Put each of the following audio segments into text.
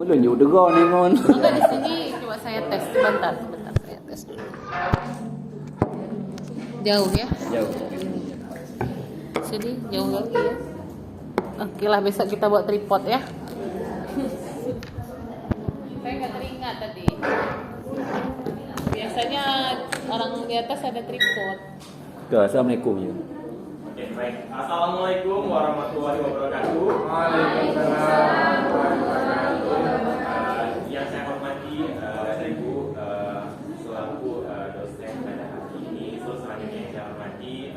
Belum juga nih mon. Enggak, di sini coba saya tes sebentar saya tes dulu. Jauh ya? Jauh. Sini jauh lagi ya. Oke lah, besok kita buat tripod ya. Saya nggak teringat tadi. Biasanya orang di atas ada tripod. Oke, assalamualaikum ya. Oke, baik. Assalamualaikum warahmatullahi wabarakatuh. Waalaikumsalam. Yang saya hormati Ibu selaku dosen pada hari ini, selanjutnya yang saya hormati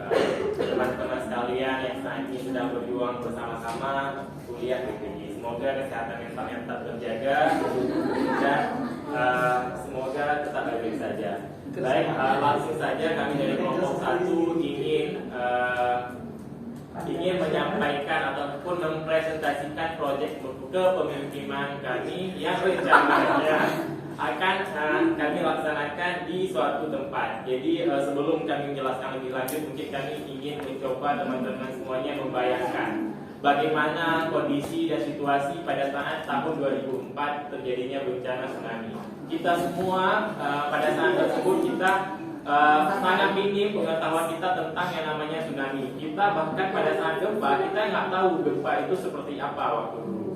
teman-teman sekalian yang saat ini sedang berjuang bersama-sama kuliah di PJ. Semoga kesehatan mentalnya tetap terjaga dan semoga tetap baik-baik saja. Baik, langsung saja kami dari kelompok 1 ingin menyampaikan ataupun mempresentasikan proyek kepemimpinan kami yang rencananya akan kami laksanakan di suatu tempat. Jadi sebelum kami menjelaskan lebih lanjut, mungkin kami ingin mencoba teman-teman semuanya membayangkan bagaimana kondisi dan situasi pada saat tahun 2004 terjadinya bencana tsunami. Kita semua pada saat tersebut kita sangat minim pengetahuan kita tentang yang namanya tsunami. Kita bahkan pada saat gempa kita nggak tahu gempa itu seperti apa waktu dulu.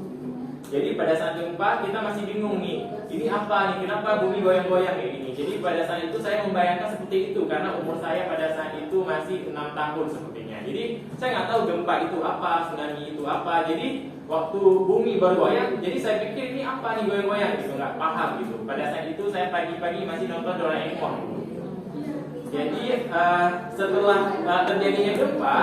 Jadi pada saat gempa kita masih bingung nih, ini apa nih, kenapa bumi goyang-goyang kayak gini. Jadi pada saat itu saya membayangkan seperti itu karena umur saya pada saat itu masih 6 tahun sepertinya. Jadi saya nggak tahu gempa itu apa, tsunami itu apa. Jadi waktu bumi bergoyang, jadi saya pikir ini apa nih goyang-goyang gitu, nggak paham gitu. Pada saat itu saya pagi-pagi masih nonton Doraemon. Jadi setelah terjadinya gempa,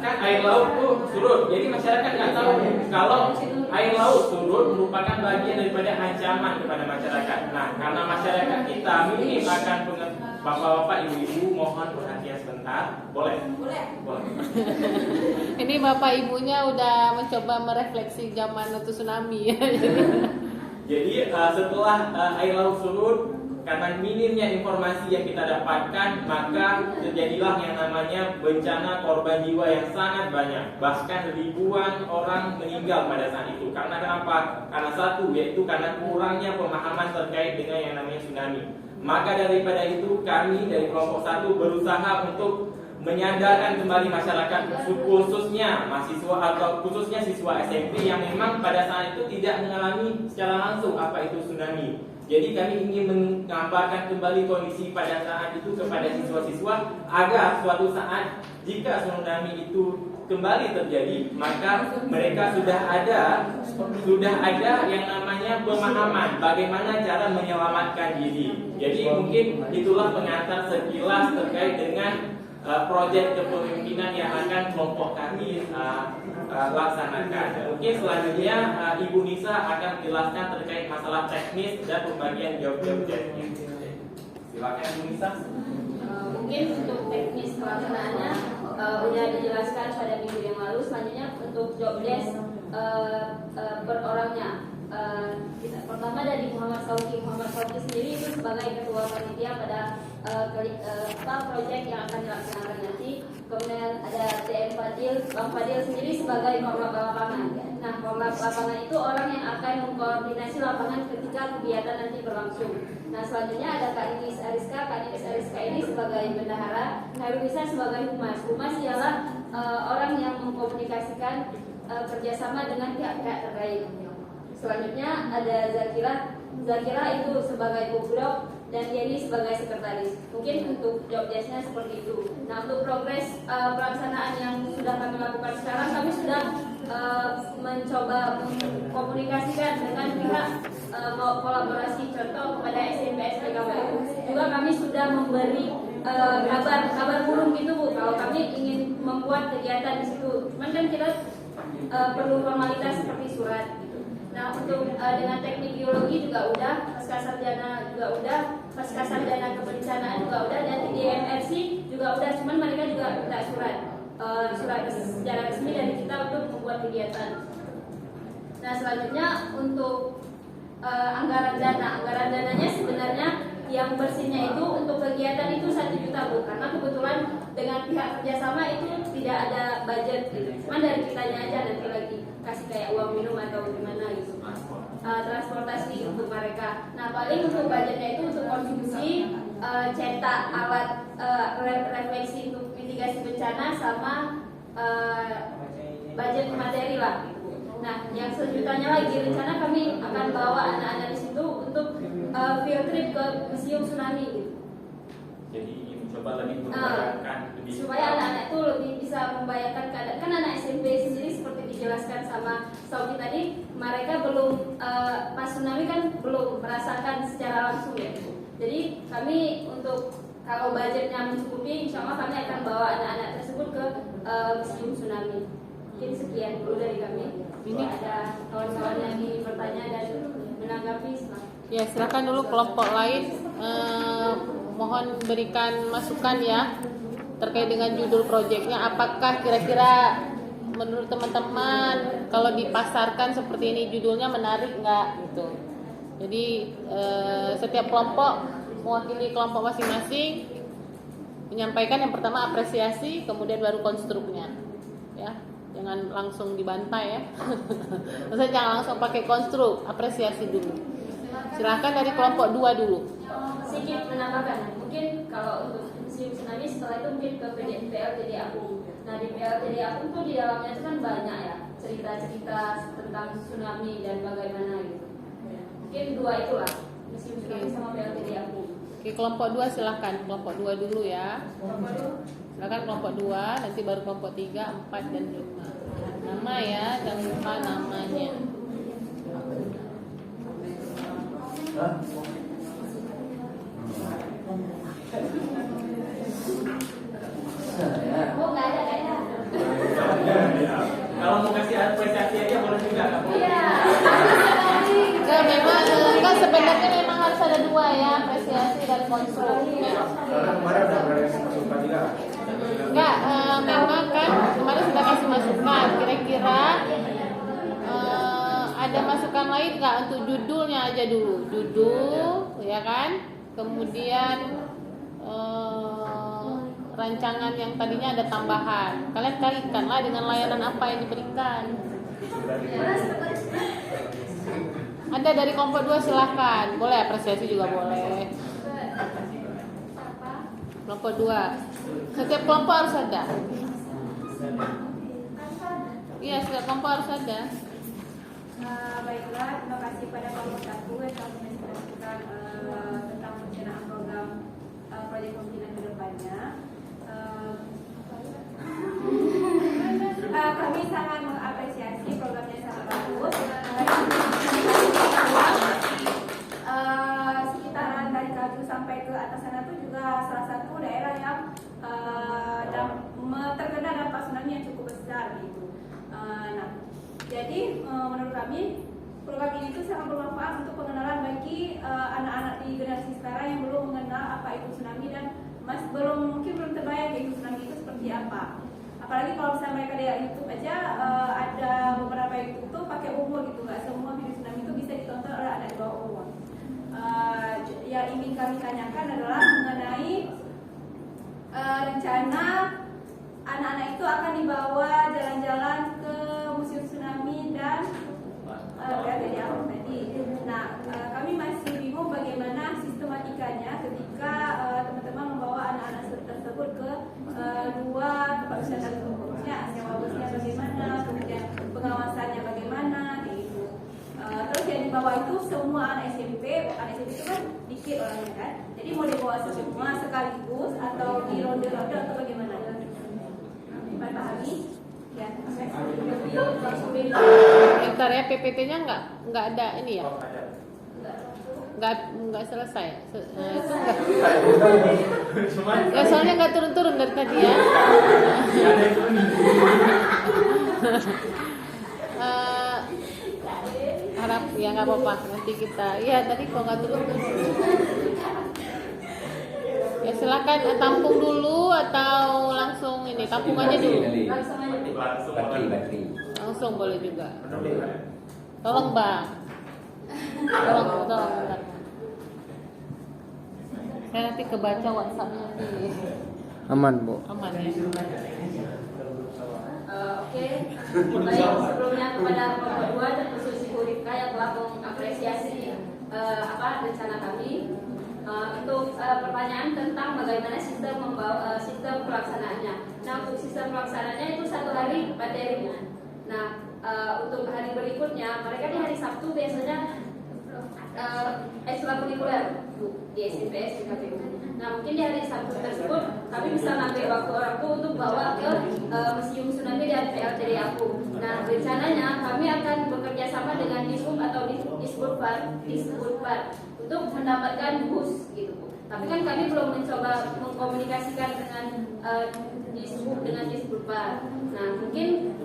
kan air laut tuh surut. Jadi masyarakat nggak tahu kalau air laut surut merupakan bagian daripada ancaman kepada masyarakat. Nah, karena masyarakat kita minim akan bapak-bapak, ibu-ibu, mohon perhatian sebentar. Boleh? Boleh. Ini bapak ibunya udah mencoba merefleksi zaman waktu tsunami ya. Jadi setelah air laut surut, karena minimnya informasi yang kita dapatkan, maka terjadilah yang namanya bencana korban jiwa yang sangat banyak. Bahkan ribuan orang meninggal pada saat itu. Karena kenapa? Karena satu, yaitu karena kurangnya pemahaman terkait dengan yang namanya tsunami. Maka daripada itu kami dari kelompok 1 berusaha untuk menyadarkan kembali masyarakat, khususnya mahasiswa atau khususnya siswa SMP yang memang pada saat itu tidak mengalami secara langsung apa itu tsunami. Jadi kami ingin menggambarkan kembali kondisi pada saat itu kepada siswa-siswa agar suatu saat jika tsunami itu kembali terjadi, maka mereka sudah ada yang namanya pemahaman bagaimana cara menyelamatkan diri. Jadi mungkin itulah pengantar sekilas terkait dengan proyek kepemimpinan yang akan kelompok kami laksanakan. Mungkin selanjutnya Ibu Nisa akan menjelaskan terkait masalah teknis dan pembagian job-jobnya. Silakan Ibu Nisa. Mungkin untuk teknis pelaksanaannya sudah dijelaskan pada minggu yang lalu. Selanjutnya untuk job desk per orangnya. Pertama dari Muhammad Sauki sendiri itu sebagai ketua panitia pada proyek yang akan dilaksanakan nanti. Kemudian ada DM Fadil, Bang Fadil sendiri sebagai korlap lapangan. Nah, korlap lapangan itu orang yang akan mengkoordinasi lapangan ketika kegiatan nanti berlangsung. Nah, selanjutnya ada Kak Ninis Ariska ini sebagai bendahara, Nisa sebagai humas. Humas ialah orang yang mengkomunikasikan kerjasama dengan pihak-pihak terkait. Selanjutnya ada Zakira itu sebagai pubdoc dan Yeni sebagai sekretaris. Mungkin untuk job desk-nya seperti itu. Nah, untuk progres pelaksanaan yang sudah kami lakukan sekarang, kami sudah mencoba mengkomunikasikan dengan pihak kolaborasi, contoh kepada SMP SPKWU. Juga kami sudah memberi kabar burung gitu Bu, kalau kami ingin membuat kegiatan di situ. Cuman kan kita perlu formalitas seperti surat. Nah, untuk dengan teknik geologi juga udah, pasca sarjana juga udah, pasca sarjana kebencanaan juga udah, dan di DMRC juga udah, cuman mereka juga minta surat secara resmi dari kita untuk membuat kegiatan. Nah, selanjutnya untuk anggaran dananya sebenarnya yang bersihnya itu untuk kegiatan itu 1 juta Bu, karena kebetulan dengan pihak kerjasama itu tidak ada budget gitu. Cuman dari kitanya aja nanti lagi kasih kayak uang minum atau gimana gitu. untuk mereka. Nah, paling untuk budgetnya itu untuk konsumsi, cetak alat refleksi untuk mitigasi bencana sama budget materi lah. Nah, yang sejutanya lagi rencana kami akan bawa anak-anak di situ untuk field trip ke museum tsunami gitu. Jadi ingin mencoba lebih membayangkan lebih Supaya anak-anak itu lebih bisa membayangkan keadaan. Kan anak SMP sendiri seperti dijelaskan sama Sofi tadi, mereka belum pas tsunami kan belum merasakan secara langsung ya. Jadi kami untuk kalau budgetnya mencukupi, insya Allah kami akan bawa anak-anak tersebut ke museum tsunami. Mungkin sekian dulu dari kami. Ini ada kawan-kawan yang ingin bertanya dan menanggapi. Ya, silakan dulu kelompok lain. Mohon berikan masukan ya terkait dengan judul proyeknya. Apakah kira-kira menurut teman-teman kalau dipasarkan seperti ini judulnya menarik nggak gitu? Jadi setiap kelompok mewakili kelompok masing-masing menyampaikan yang pertama apresiasi, kemudian baru konstruknya, ya. Jangan langsung dibantai ya. Maksudnya jangan langsung pakai konstruk, apresiasi dulu. Silakan dari kelompok 2 dulu. Sedikit menambahkan, mungkin kalau untuk museum tsunami setelah itu mungkin ke PLTD aku. Nah di PLTD aku tuh di dalamnya itu kan banyak ya cerita-cerita tentang tsunami dan bagaimana gitu. Mungkin 2 itulah, museum tsunami sama PLTD aku. Oke, kelompok 2 silakan. Kelompok 2 dulu ya. Silakan kelompok 2, nanti baru kelompok 3, 4 dan 5. Nama ya, jangan lupa namanya. Oh nggak ada kayaknya. Kalau mau kasih apresiasi aja boleh juga, nggak boleh. Iya. Enggak, memang enggak sebenarnya memang harus ada 2 ya, apresiasi dan konstruksi. Kemarin udah berani masukan juga. Enggak, memang kan kemarin sudah kasih masukan. Kira-kira ada masukan lain nggak untuk judulnya aja dulu, judul, ya kan? Kemudian rancangan yang tadinya ada tambahan. Kalian kaitkanlah dengan layanan apa yang diberikan. Ada dari kelompok 2 silahkan. Boleh apresiasi juga boleh. Kelompok 2. Setiap kelompok harus ada. Iya, setiap kelompok harus ada. Baiklah, terima kasih pada kelompok 1 yang telah menjelaskan tentang perencanaan program proyek pembinaan ke depannya. Kami sangat mengapresiasi programnya sangat bagus. Sekitaran dari Kaju sampai ke atas sana itu juga salah satu daerah yang terkena dampak tsunami yang cukup besar gitu. Jadi menurut kami program ini itu sangat bermanfaat untuk pengenalan bagi anak-anak di generasi sekarang yang belum mengenal apa itu tsunami dan mungkin belum terbayang itu tsunami itu seperti apa. Apalagi kalau misalnya mereka di YouTube aja ada beberapa YouTube tuh pakai umur gitu, nggak semua video tsunami itu bisa ditonton oleh anak di bawah umur. Yang ingin kami tanyakan adalah mengenai rencana anak-anak itu akan dibawa jalan-jalan ke museum tsunami dan PLTD aku tadi. Nah, kami masih bingung bagaimana sistematikanya ketika teman-teman membawa anak-anak tersebut ke 2 tempat wisata tersebut. Maksudnya asesnya bagaimana, kemudian pengawasannya bagaimana, kayak gitu. Terus yang dibawa itu semua anak SMP itu kan dikit orangnya kan. Jadi mau dibawa semua sekaligus atau di ronde-ronde atau bagaimana? Pahami? Ya, Bentar ya, PPT-nya nggak ada ini ya? Nggak selesai. Itu nggak. Ya, soalnya nggak turun-turun dari tadi ya. Harap ya nggak apa-apa, nanti kita. Ya tadi kok nggak turun-turun. Ya silakan tampung dulu atau langsung ini tampung aja dulu. Bateri. Langsung boleh juga. Tolong bang. Tolong. Saya nanti kebaca WhatsApp-nya nanti. Aman, Bu. Aman ya. Oke. Baik, sebelumnya kepada kelompok 2 dan khusus Ibu Rifka yang telah mengapresiasi rencana kami. Untuk pertanyaan tentang bagaimana sistem sistem pelaksanaannya. Nah, untuk sistem pelaksanaannya itu 1 hari materinya. Nah, untuk hari berikutnya mereka di hari Sabtu biasanya ekstrakurikuler di SMPS di KPU. Nah, mungkin di hari Sabtu tersebut kami bisa ngambil waktu orang tua untuk bawa ke Museum Tsunami dan PLTD aku. Nah, rencananya kami akan bekerja sama dengan Dishub atau Disbudpar untuk mendapatkan bus gitu. Tapi kan kami belum mencoba mengkomunikasikan dengan Dishub dengan Disbudpar. Nah, mungkin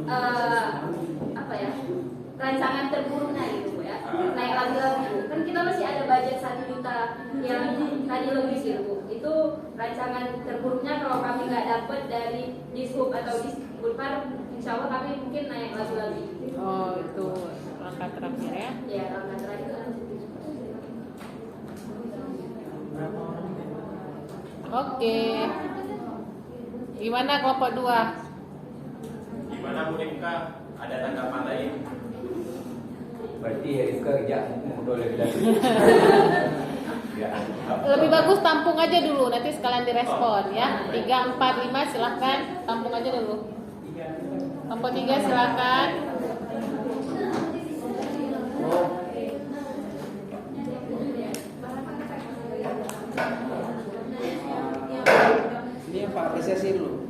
rancangan terburuknya gitu ya, naik lagi kan kita masih ada budget 1 juta yang tadi lebih gitu. Itu rancangan terburuknya kalau kami nggak dapat dari Dishub atau Disbudpar, insya Allah kami mungkin naik lagi. Oh, itu langkah terakhir ya. Ya, langkah terakhir. Oke. Gimana kelompok 2? Gimana Bu Rifka? Ada tanggapan lain? Berarti Rifka kerja mundur lagi lagi. Lebih bagus tampung aja dulu, nanti sekalian direspon ya. 3, 4, 5 silahkan tampung aja dulu. Kelompok 3 silahkan. Ini Pak apresiasi dulu.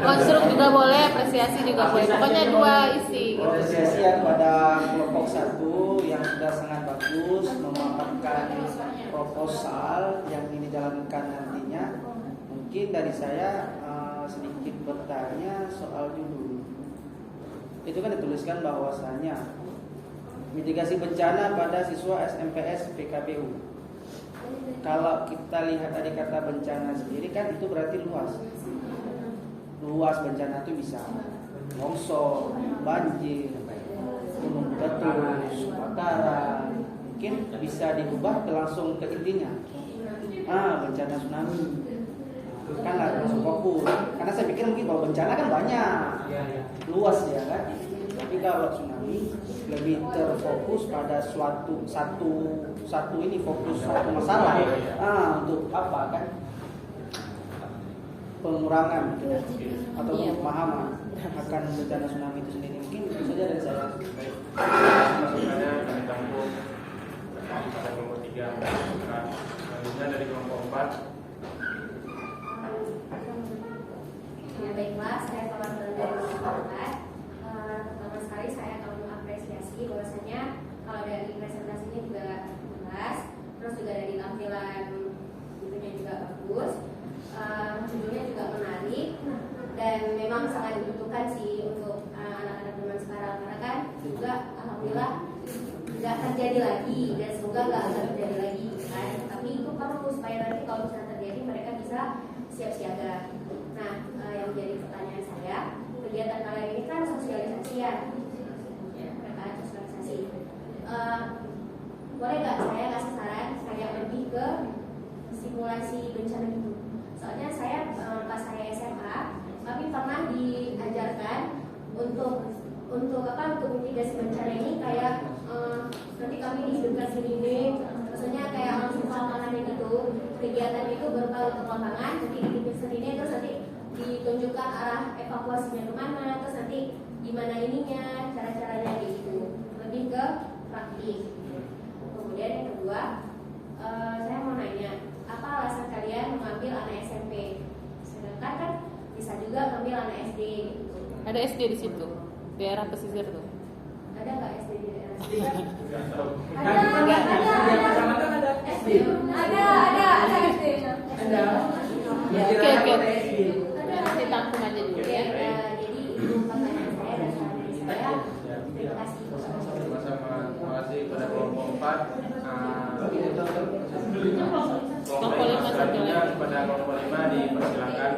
Konstruk juga boleh, apresiasi juga boleh. Pokoknya 2 isi. Apresiasi pada kelompok 1 yang sudah sangat bagus memaparkan proposal yang ini dijalankan nantinya. Mungkin dari saya sedikit bertanya soal judul. Itu kan dituliskan bahwasanya mitigasi bencana pada siswa SMPS PKPU. Kalau kita lihat tadi kata bencana sendiri kan itu berarti luas. Luas bencana itu bisa longsor, banjir, gunung meletus, kebakaran. Mungkin bisa diubah langsung ke intinya. Bencana tsunami. Kan nggak langsung fokus. Karena saya pikir mungkin bahwa bencana kan banyak, luas ya kan. Tapi kalau tsunami lebih terfokus pada satu ini fokus satu masalah. Untuk apa kan? Pengurangan gitu, atau pemahaman akan bencana tsunami itu sendiri. Mungkin itu saja dari saya. Masukannya kami tampung pada kelompok 3. Selanjutnya dari kelompok 4. Ya baiklah, saya perwakilan dari kelompok 4. Pertama sekali saya akan mengapresiasi bahwasanya kalau dari presentasinya juga jelas, terus juga dari tampilan itunya juga bagus. Judulnya juga menarik dan memang sangat dibutuhkan sih untuk anak-anak zaman sekarang, karena kan juga alhamdulillah nggak terjadi lagi dan semoga nggak akan terjadi lagi kan. Tapi itu perlu supaya nanti kalau misalnya terjadi mereka bisa siap siaga. Nah, yang menjadi pertanyaan saya, kegiatan kalian ini kan sosialisasi ya, kan sosialisasi. Boleh nggak saya kasih saran kayak lebih ke simulasi bencana itu? Soalnya saya pas saya SMA, kami pernah diajarkan untuk mitigasi bencana ini kayak nanti kami dihidupkan sendiri, maksudnya kayak langsung ke lapangan gitu. Kegiatan itu berupa ke lapangan, nanti dihidupkan sendiri, terus nanti ditunjukkan arah evakuasinya kemana, terus nanti gimana ininya, cara-caranya gitu, lebih ke praktik. Kemudian yang kedua, saya mau nanya, apa alasan kalian mengambil anak SMP? Sedangkan kan bisa juga ngambil anak SD gitu. Ada SD di situ, daerah pesisir tuh. Ada nggak SD di daerah SD? Ada SD. Oke. Nanti tampung aja dulu ya. Jadi itu pertanyaan saya dan saran dari saya. Terima kasih. Sama-sama. Terima kasih kepada kelompok 4. Kelompok 5 satu lagi. Kepada kelompok 5 dipersilakan.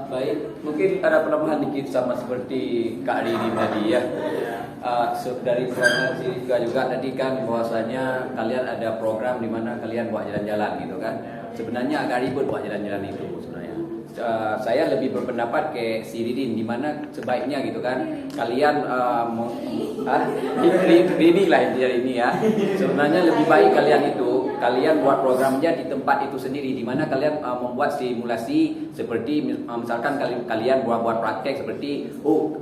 Baik, mungkin ada penambahan dikit sama seperti Kak Riri tadi ya. Dari presentasi juga tadi kan bahwasanya kalian ada program di mana kalian buat jalan-jalan gitu kan. Sebenarnya agak ribet buat jalan-jalan itu sebenarnya. Saya lebih berpendapat kayak si Ridin di mana sebaiknya gitu kan kalian Ini lah intinya ini ya. Sebenarnya lebih baik kalian buat programnya di tempat itu sendiri, di mana kalian membuat simulasi seperti misalkan kalian buat praktek seperti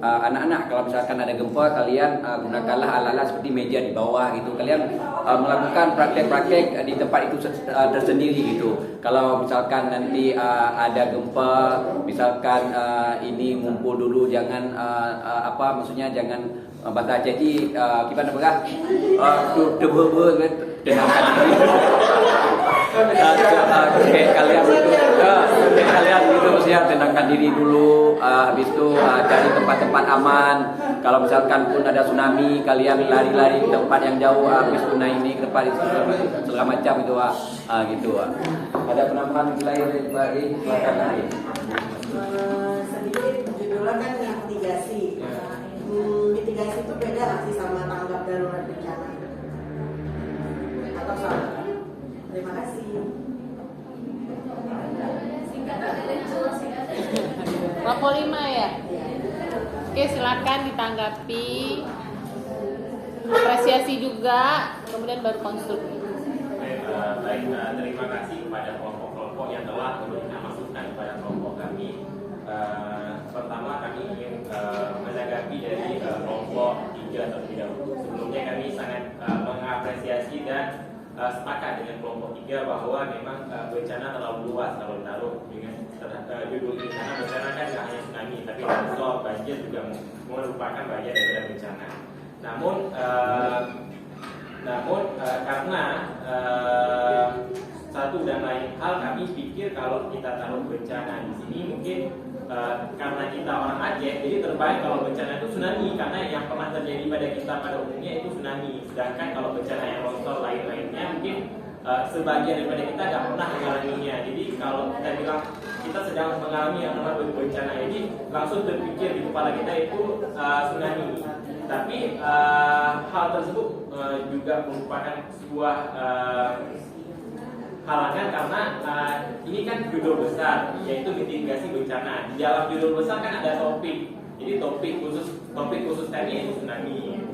anak-anak kalau misalkan ada gempa kalian gunakanlah alat-alat seperti meja di bawah gitu. Kalian melakukan praktek-praktek di tempat itu tersendiri gitu. Kalau misalkan nanti ada gempa, misalkan ini ngumpul dulu, jangan maksudnya jangan baca jadi gimana begah tenangkan diri. Kalian itu mestinya tenangkan diri dulu. Habis itu cari tempat-tempat aman. Kalau misalkan pun ada tsunami, kalian lari-lari ke tempat yang jauh. Habis itu naik ini ke tempat itu segala macam itu gitu. Ada penambahan lain dari silakan lagi. Sedikit judulnya kan mitigasi. Mitigasi itu beda nggak sih sama tanggap darurat bencana? Atau sama? Terima kasih. Kelompok 5 ya. Oke, silakan ditanggapi, apresiasi juga, kemudian baru konstruksi. Baik, terima kasih kepada kelompok-kelompok yang telah memberikan masukan kepada kelompok kami. Pertama kami ingin menanggapi dari kelompok 3 terlebih dahulu. Sebelumnya kami sangat mengapresiasi dan sepakat dengan kelompok 3 bahwa memang bencana terlalu luas kalau ditaruh dengan judul ini, karena bencana kan tidak hanya tsunami tapi longsor, banjir juga merupakan bagian daripada bencana. Namun karena satu dan lain hal kami pikir kalau kita taruh bencana di sini mungkin karena kita orang Aceh, jadi terbaik kalau bencana itu tsunami, karena yang pernah terjadi pada kita pada umumnya itu tsunami. Sedangkan kalau bencana yang longsor lain-lainnya mungkin sebagian daripada kita nggak pernah mengalaminya. Jadi kalau kita bilang kita sedang mengalami yang namanya bencana, jadi langsung terpikir di kepala kita itu tsunami. Tapi hal tersebut juga merupakan sebuah halangan karena ini kan judul besar yaitu mitigasi bencana. Di dalam judul besar kan ada topik. Jadi topik khusus kami yaitu tsunami.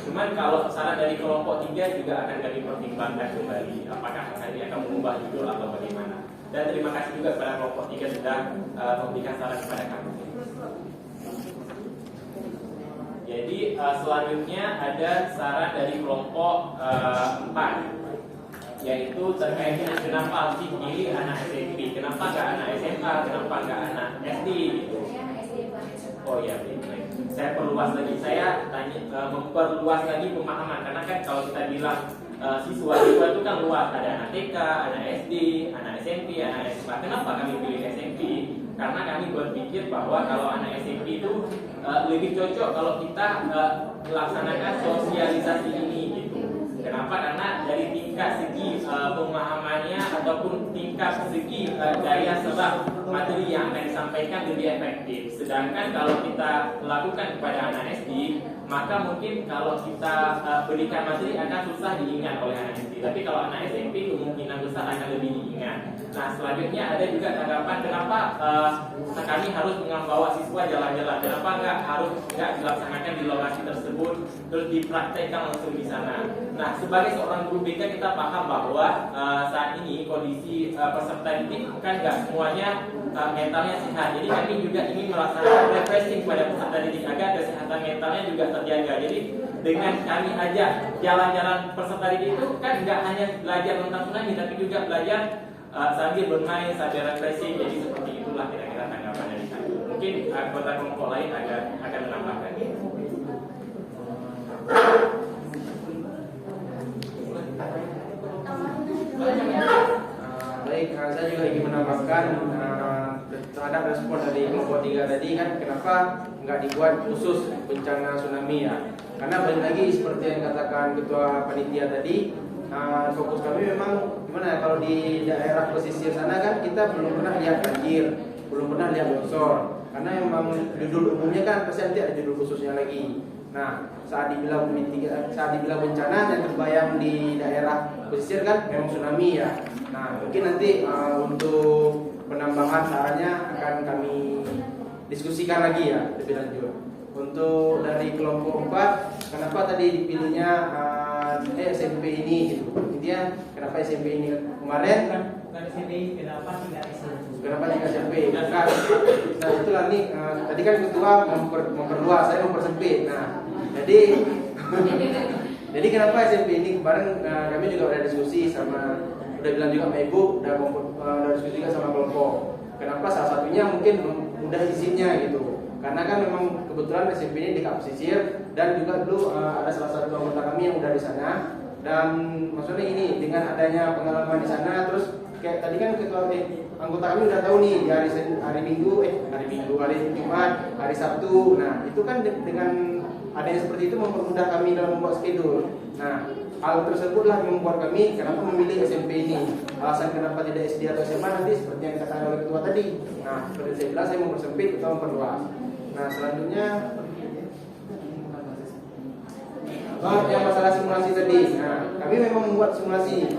Cuman kalau saran dari kelompok 3 juga akan kami pertimbangkan kembali apakah ini akan mengubah judul atau bagaimana. Dan terima kasih juga kepada kelompok 3 sudah memberikan saran kepada kami. Jadi selanjutnya ada saran dari kelompok 4, yaitu terkait dengan kenapa harus dipilih anak SMP, kenapa nggak anak SMA, kenapa nggak anak SD gitu. Oh ya, baik. Saya perluas lagi, saya memperluas lagi pemahaman, karena kan kalau kita bilang siswa-siswa itu kan luas, ada anak TK, anak SD, anak SMP, anak SMA. Kenapa kami pilih SMP? Karena kami berpikir bahwa kalau anak SMP itu lebih cocok kalau kita melaksanakan sosialisasi ini gitu. Kenapa? Karena dari tingkat segi pemahamannya ataupun tingkat segi daya serap materi yang akan disampaikan lebih efektif. Sedangkan kalau kita lakukan kepada anak SD, maka mungkin kalau kita berikan materi akan susah diingat oleh anak SD. Tapi kalau anak SMP kemungkinan besar akan lebih diingat. Nah, selanjutnya ada juga tanggapan kenapa kami harus membawa siswa jalan-jalan. Kenapa nggak dilaksanakan di lokasi tersebut terus dipraktekkan langsung di sana. Nah, sebagai seorang guru BK kita paham bahwa saat ini kondisi peserta didik kan nggak semuanya mentalnya sehat. Jadi kami juga ingin melaksanakan refreshing pada peserta didik agar kesehatan mentalnya juga terjaga. Jadi dengan kami ajak jalan-jalan peserta didik itu kan nggak hanya belajar tentang tsunami tapi juga belajar sambil bermain, sambil refreshing. Jadi seperti itulah kira-kira tanggapan dari kami. Mungkin anggota kelompok lain akan menambahkan. Baik, saya juga ingin menambahkan terhadap respon dari kelompok 3 tadi kan, kenapa nggak dibuat khusus bencana tsunami ya? Karena balik lagi seperti yang dikatakan ketua panitia tadi, fokus kami memang gimana ya, kalau di daerah pesisir sana kan kita belum pernah lihat banjir, belum pernah lihat longsor, karena memang judul umumnya kan pasti nanti ada judul khususnya lagi. Nah, saat dibilang bencana yang terbayang di daerah pesisir kan memang tsunami ya. Nah, mungkin nanti untuk penambahan sarannya akan kami diskusikan lagi ya lebih lanjut. untuk dari kelompok 4, kenapa tadi dipilihnya SMP ini gitu. Intinya kenapa SMP ini kemarin? Bukan SMP, kenapa tidak SMP? Kenapa tidak SMP? Nah itulah nih, tadi kan ketua memperluas, saya mempersempit. Nah, jadi kenapa SMP ini kemarin kami juga udah diskusi sama, udah bilang juga sama ibu, udah diskusi juga sama kelompok. Kenapa? Salah satunya mungkin mudah izinnya gitu. Karena kan memang kebetulan SMP ini di Kampus Pesisir dan juga dulu ada salah satu anggota kami yang udah di sana. Dan maksudnya ini dengan adanya pengalaman di sana, terus kayak tadi kan ketua anggota kami udah tahu nih di hari Jumat, hari Sabtu. Nah itu kan dengan adanya seperti itu mempermudah kami dalam membuat schedule. Nah hal tersebutlah yang membuat kami kenapa memilih SMP ini. Alasan kenapa tidak SD atau SMA nanti seperti yang dikatakan oleh ketua tadi. Nah seperti saya bilang, saya mempersempit atau memperluas. Nah selanjutnya yang masalah simulasi tadi. Nah kami memang membuat simulasi.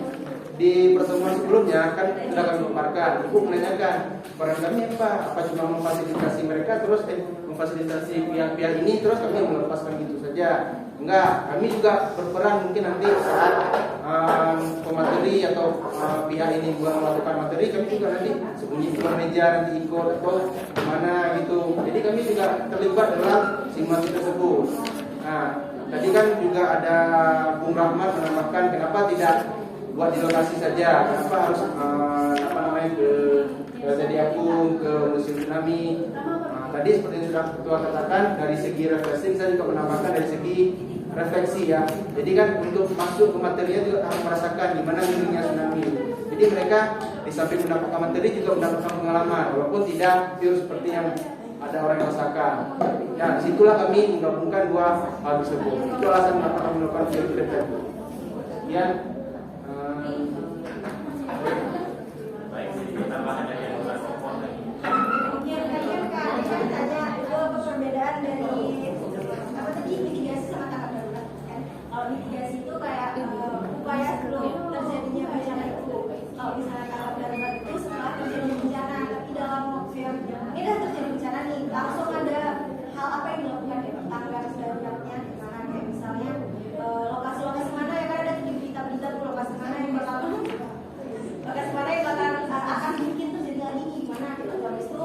Di pertemuan sebelumnya kan sudah kami paparkan, ibu menanyakan peran kami apa cuma memfasilitasi mereka terus memfasilitasi pihak-pihak ini terus kami melepaskan gitu saja. Enggak, kami juga berperan mungkin nanti saat pemateri atau pihak ini melakukan materi, kami juga nanti sembunyi di meja nanti ikut atau kemana gitu. Jadi kami juga terlibat dalam simulasi tersebut. Nah tadi kan juga ada Bung Rahmat menambahkan kenapa tidak buat di lokasi saja, kenapa harus ke Jadi Apung, ke Museum Tsunami. Tadi seperti yang sudah ketua katakan, dari segi refleksi saya juga menambahkan dari segi refleksi ya. Jadi kan untuk masuk ke materinya juga harus merasakan gimana minimnya tsunami. Jadi mereka di samping mendapatkan materi juga mendapatkan pengalaman, walaupun tidak pure seperti yang ada orang yang rasakan. Nah disitulah kami menggabungkan dua hal tersebut. Itu alasan kenapa kami melakukan field trip. Ya. Baik, sedikit tambahan dari yang pokok lagi. Yang terakhir kan tanya itu perbedaan dari apa tadi mitigasi sama tanggap darurat kan? Kalau mitigasi itu kayak upaya sebelum terjadinya bencana itu. Kalau misalnya tanggap darurat itu setelah terjadi bencana, tapi dalam waktu yang ini dah terjadi bencana nih, langsung ada hal apa yang dilakukan ya tanggap daruratnya gimana, kayak misalnya lokasi-lokasi mana ya, kan ada di berita-berita tuh lokasi mana yang bakal akan bikin tuh jadi lagi gimana gitu. Habis itu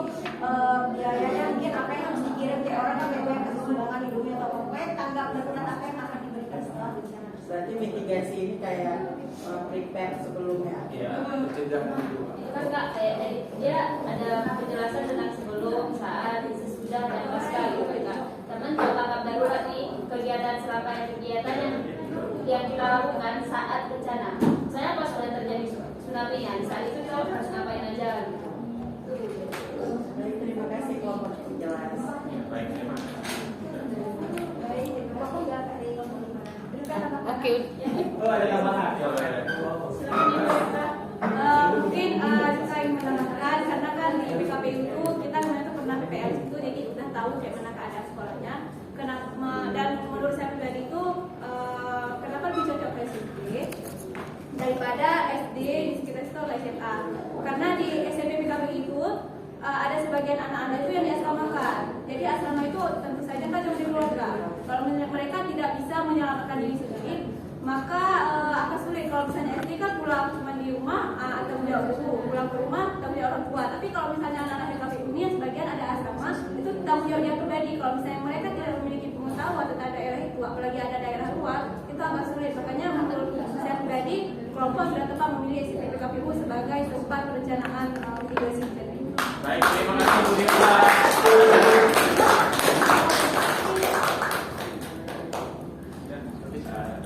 biayanya mungkin apa yang harus dikirim kayak orang yang banyak kasih sumbangan hidupnya atau pokoknya tanggap darurat apa yang akan diberikan setelah bencana. Berarti mitigasi ini kayak prepare sebelumnya. Iya. Kan Kak, kayak dari dia ada penjelasan tentang sebelum, saat, sesudah dan pasca gitu Kak. Teman kalau tanggap darurat nih kegiatan serangkaian kegiatan yang kita lakukan saat bencana. Saya pas sudah terjadi tsunami ya, saat itu kita harus ngapain aja gitu. Baik, terima kasih kelompok penjelasan. Baik, terima kasih. Oke. Oh, ada tambahan. Mungkin saya ingin menambahkan karena kan di BKPU itu kita sebenarnya pernah PPL itu, jadi udah tahu kayak mana keadaan sekolahnya. Kenapa dan menurut saya pribadi itu kenapa lebih cocok ke SMP daripada SD di sekitar situ atau SMA? Karena di SMP BKPU itu ada sebagian anak-anak itu yang diasramakan. Jadi asrama itu tentu saja kan dari keluarga. Kalau mereka tidak bisa menyelamatkan diri sendiri, maka akan sulit. Kalau misalnya SD kan pulang cuma di rumah atau jauh pulang ke rumah tapi orang tua. Tapi kalau misalnya anak-anak BKPU ini sebagian ada asrama, itu tanggung jawab dia pribadi. Kalau misalnya mereka tidak memiliki pengetahuan tentang daerah itu, apalagi ada daerah luar, itu agak sulit. Makanya menurut saya pribadi, kelompok sudah tepat memilih SMP BKPU sebagai tempat perencanaan mitigasi bencana. Baik, terima kasih Bu Nita.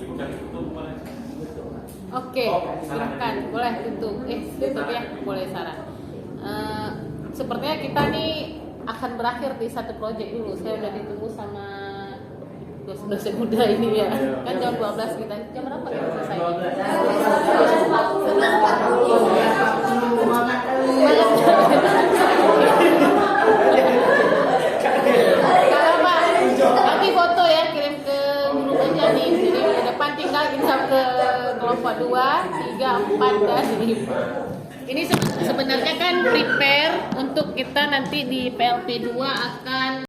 Ibu kami tutup boleh? Oke, silakan, boleh tutup. Tutup ya, boleh saran. Sepertinya kita nih akan berakhir di satu proyek dulu. Saya udah ditunggu sama dosen muda ini ya. Kan jam 12 kita. Jam berapa kita selesai? Kalau Pak, nanti foto ya, kirim ke grup aja nih. Jadi di depan tinggal insap ke kelompok 2, 3, 4 dan 5. Ini sebenarnya kan prepare untuk kita nanti di PLP 2 akan